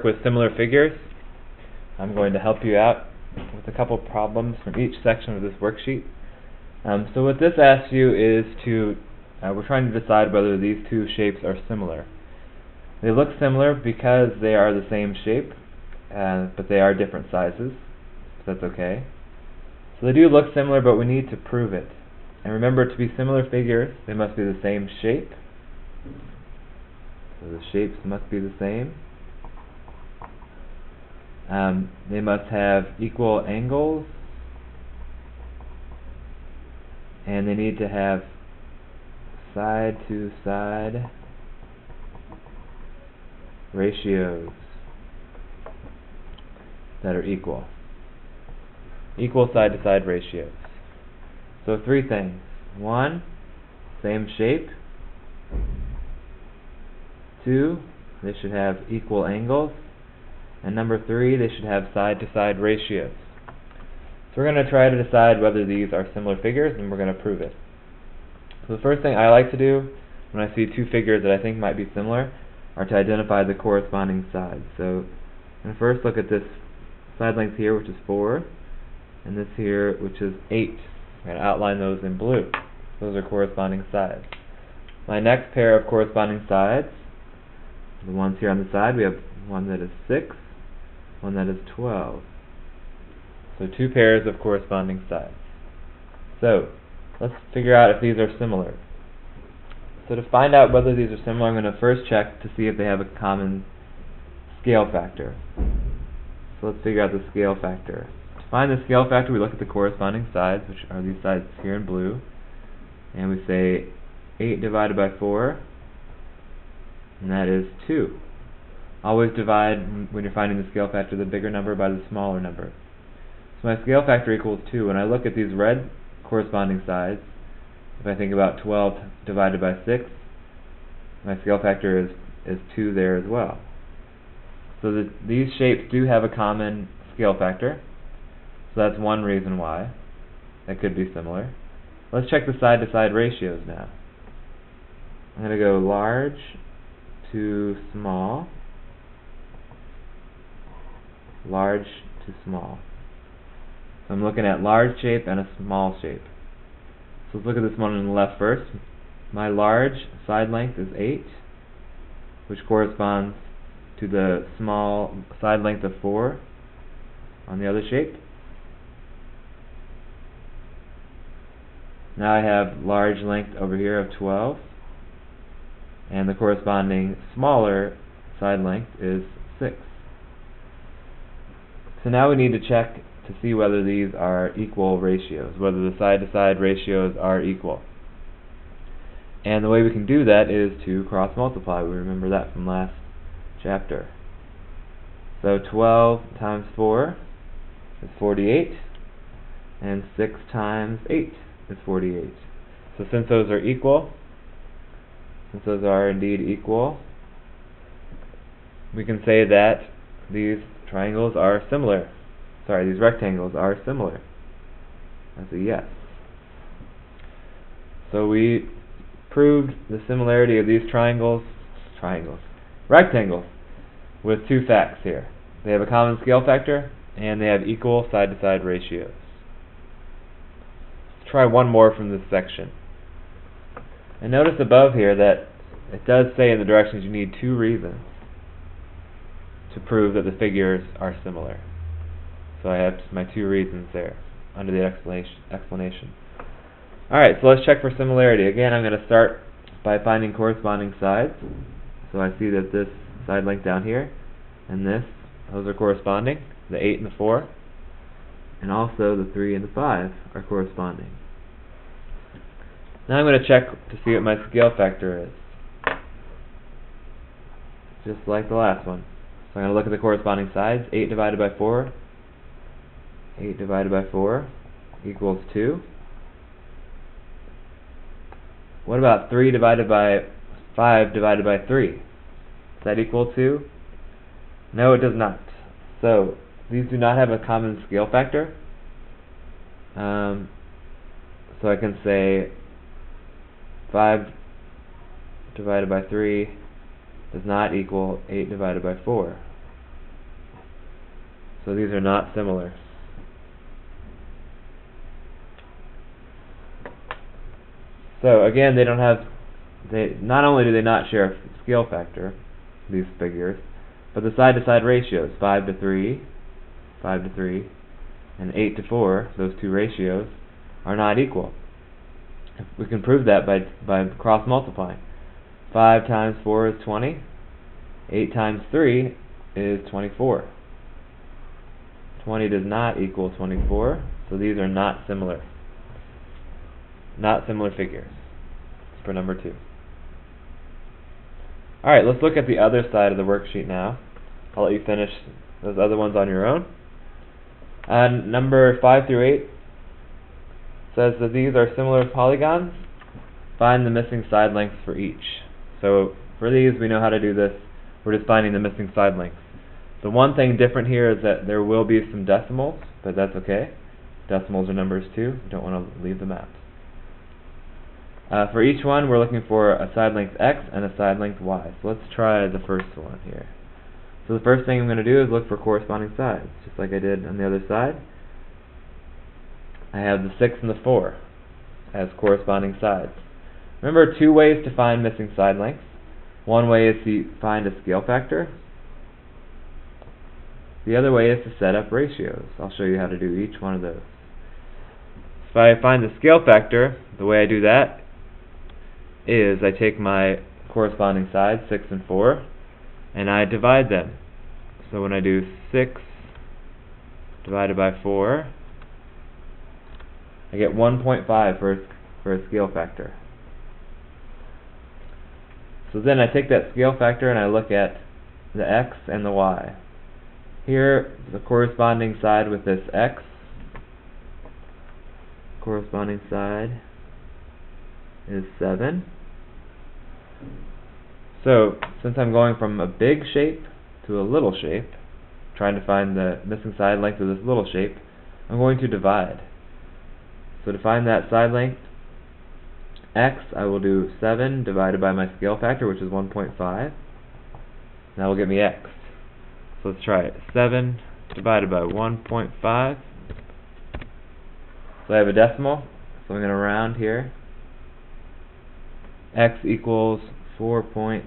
With similar figures, I'm going to help you out with a couple problems from each section of this worksheet. So what this asks you is we're trying to decide whether these two shapes are similar. They look similar because they are the same shape, but they are different sizes, so that's okay. So they do look similar, but we need to prove it. And remember, to be similar figures, they must be the same shape. So the shapes must be the same. They must have equal angles, and they need to have side-to-side ratios that are equal. Equal side-to-side ratios. So three things. One, same shape. Two, they should have equal angles. And number three, they should have side-to-side ratios. So we're going to try to decide whether these are similar figures, and we're going to prove it. So the first thing I like to do when I see two figures that I think might be similar are to identify the corresponding sides. So I'm going to first look at this side length here, which is 4, and this here, which is 8. I'm going to outline those in blue. Those are corresponding sides. My next pair of corresponding sides, the ones here on the side, we have one that is 6, one that is 12. So two pairs of corresponding sides. So let's figure out if these are similar. So to find out whether these are similar, I'm going to first check to see if they have a common scale factor. So let's figure out the scale factor. To find the scale factor, we look at the corresponding sides, which are these sides here in blue, and we say 8 divided by 4, and that is 2. Always divide, when you're finding the scale factor, the bigger number by the smaller number. So my scale factor equals 2. When I look at these red corresponding sides, if I think about 12 divided by 6, my scale factor is 2 there as well. So these shapes do have a common scale factor. So that's one reason why they could be similar. Let's check the side-to-side ratios now. I'm going to go large to small, large to small. So I'm looking at large shape and a small shape. So let's look at this one on the left first. My large side length is 8, which corresponds to the small side length of 4 on the other shape. Now I have large length over here of 12, and the corresponding smaller side length is 6. So now we need to check to see whether these are equal ratios, whether the side-to-side ratios are equal. And the way we can do that is to cross-multiply. We remember that from last chapter. So 12 times 4 is 48, and 6 times 8 is 48. So since those are equal, since those are indeed equal, we can say that these triangles are similar. Sorry, these rectangles are similar. That's a yes. So we proved the similarity of these rectangles, with two facts here. They have a common scale factor, and they have equal side-to-side ratios. Let's try one more from this section. And notice above here that it does say in the directions you need 2 reasons to prove that the figures are similar. So I have my 2 reasons there under the explanation. Alright, so let's check for similarity. Again, I'm going to start by finding corresponding sides. So I see that this side length down here and this, those are corresponding, the 8 and the 4. And also the 3 and the 5 are corresponding. Now I'm going to check to see what my scale factor is. Just like the last one. So I'm going to look at the corresponding sides. 8 divided by 4. 8 divided by 4 equals 2. What about 3 divided by 5 divided by 3? Does that equal 2? No, it does not. So these do not have a common scale factor. So I can say 5 divided by 3 does not equal 8 divided by 4. So these are not similar. So again, not only do they not share a scale factor, these figures, but the side-to-side ratios, 5 to 3, 5 to 3, and 8 to 4, those two ratios, are not equal. We can prove that by cross-multiplying. 5 times 4 is 20. 8 times 3 is 24. 20 does not equal 24, so these are not similar. Not similar figures for number 2. Alright, let's look at the other side of the worksheet now. I'll let you finish those other ones on your own. Number 5 through 8 says that these are similar polygons. Find the missing side lengths for each. So for these, we know how to do this. We're just finding the missing side lengths. The one thing different here is that there will be some decimals, but that's okay. Decimals are numbers too. We don't want to leave them out. For each one, we're looking for a side length x and a side length y. So let's try the first one here. So the first thing I'm going to do is look for corresponding sides, just like I did on the other side. I have the 6 and the 4 as corresponding sides. Remember, two ways to find missing side lengths. One way is to find a scale factor. The other way is to set up ratios. I'll show you how to do each one of those. If I find the scale factor, the way I do that is I take my corresponding sides, 6 and 4, and I divide them. So when I do 6 divided by 4, I get 1.5 for a scale factor. So then I take that scale factor and I look at the x and the y. Here, the corresponding side with this x, corresponding side is 7. So, since I'm going from a big shape to a little shape, trying to find the missing side length of this little shape, I'm going to divide. So to find that side length, x, I will do 7 divided by my scale factor, which is 1.5. That will get me x. So let's try it. 7 divided by 1.5. So I have a decimal, so I'm going to round here. X equals 4.67.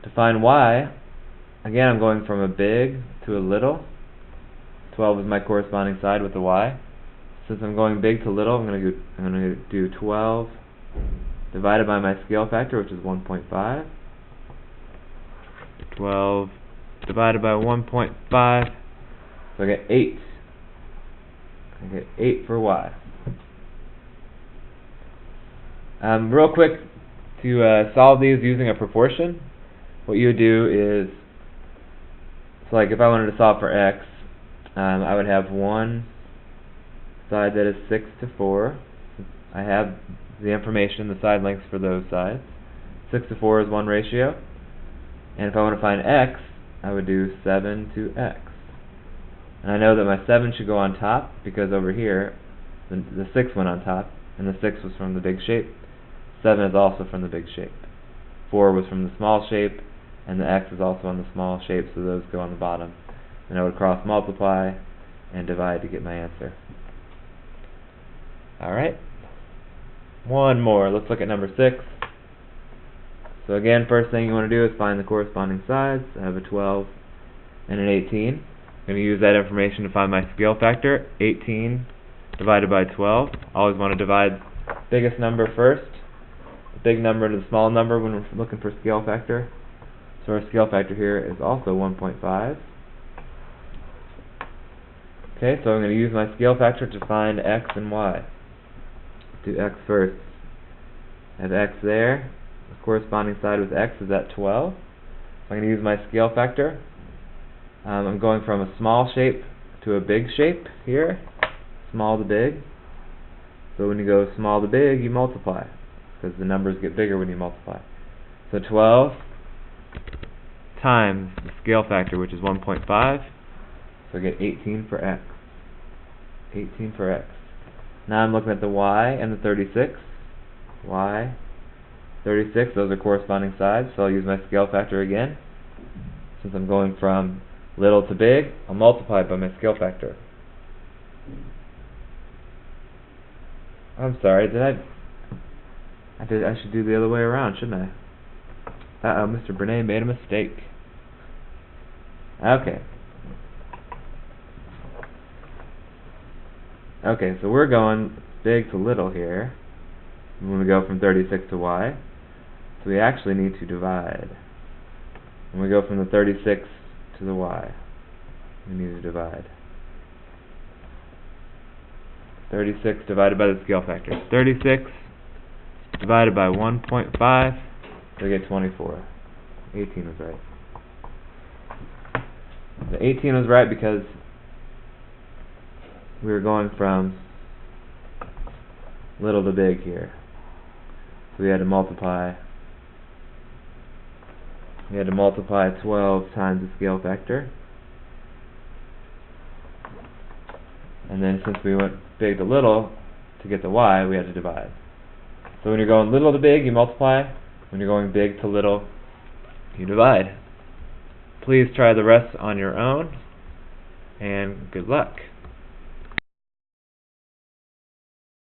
To find y, again I'm going from a big to a little. 12 is my corresponding side with the y. Since I'm going big to little, I'm going to do 12 divided by my scale factor, which is 1.5. 12 divided by 1.5, so I get 8. I get 8 for y. Real quick, to solve these using a proportion, what you would do is, so like if I wanted to solve for x, I would have one side that is 6 to 4. I have the information, the side lengths for those sides. 6 to 4 is one ratio. And if I want to find x, I would do 7 to x. And I know that my 7 should go on top, because over here, the 6 went on top, and the 6 was from the big shape. 7 is also from the big shape. 4 was from the small shape, and the x is also on the small shape, so those go on the bottom. And I would cross multiply and divide to get my answer. Alright, one more. Let's look at number 6. So again, first thing you want to do is find the corresponding sides. I have a 12 and an 18. I'm going to use that information to find my scale factor. 18 divided by 12. Always want to divide biggest number first, the big number to the small number when we're looking for scale factor. So our scale factor here is also 1.5. Okay, so I'm going to use my scale factor to find x and y. Do x first. I have x there. The corresponding side with x is at 12. So I'm going to use my scale factor. I'm going from a small shape to a big shape here. Small to big. So when you go small to big, you multiply, because the numbers get bigger when you multiply. So 12 times the scale factor, which is 1.5. So I get 18 for x. 18 for x. Now I'm looking at the y and the 36. Y, 36, those are corresponding sides, so I'll use my scale factor again. since I'm going from little to big, I'll multiply by my scale factor. I'm sorry, I should do the other way around, shouldn't I? Uh-oh, Mr. Bernay made a mistake. Okay. Okay, so we're going big to little here when we go from 36 to y. So we actually need to divide. When we go from the 36 to the y, we need to divide. 36 divided by the scale factor. 36 divided by 1.5, we get 24. 18 was right. The 18 was right because we were going from little to big here. So we had to multiply 12 times the scale factor. And then since we went big to little, to get the y, we had to divide. So when you're going little to big, you multiply. When you're going big to little, you divide. Please try the rest on your own, and good luck.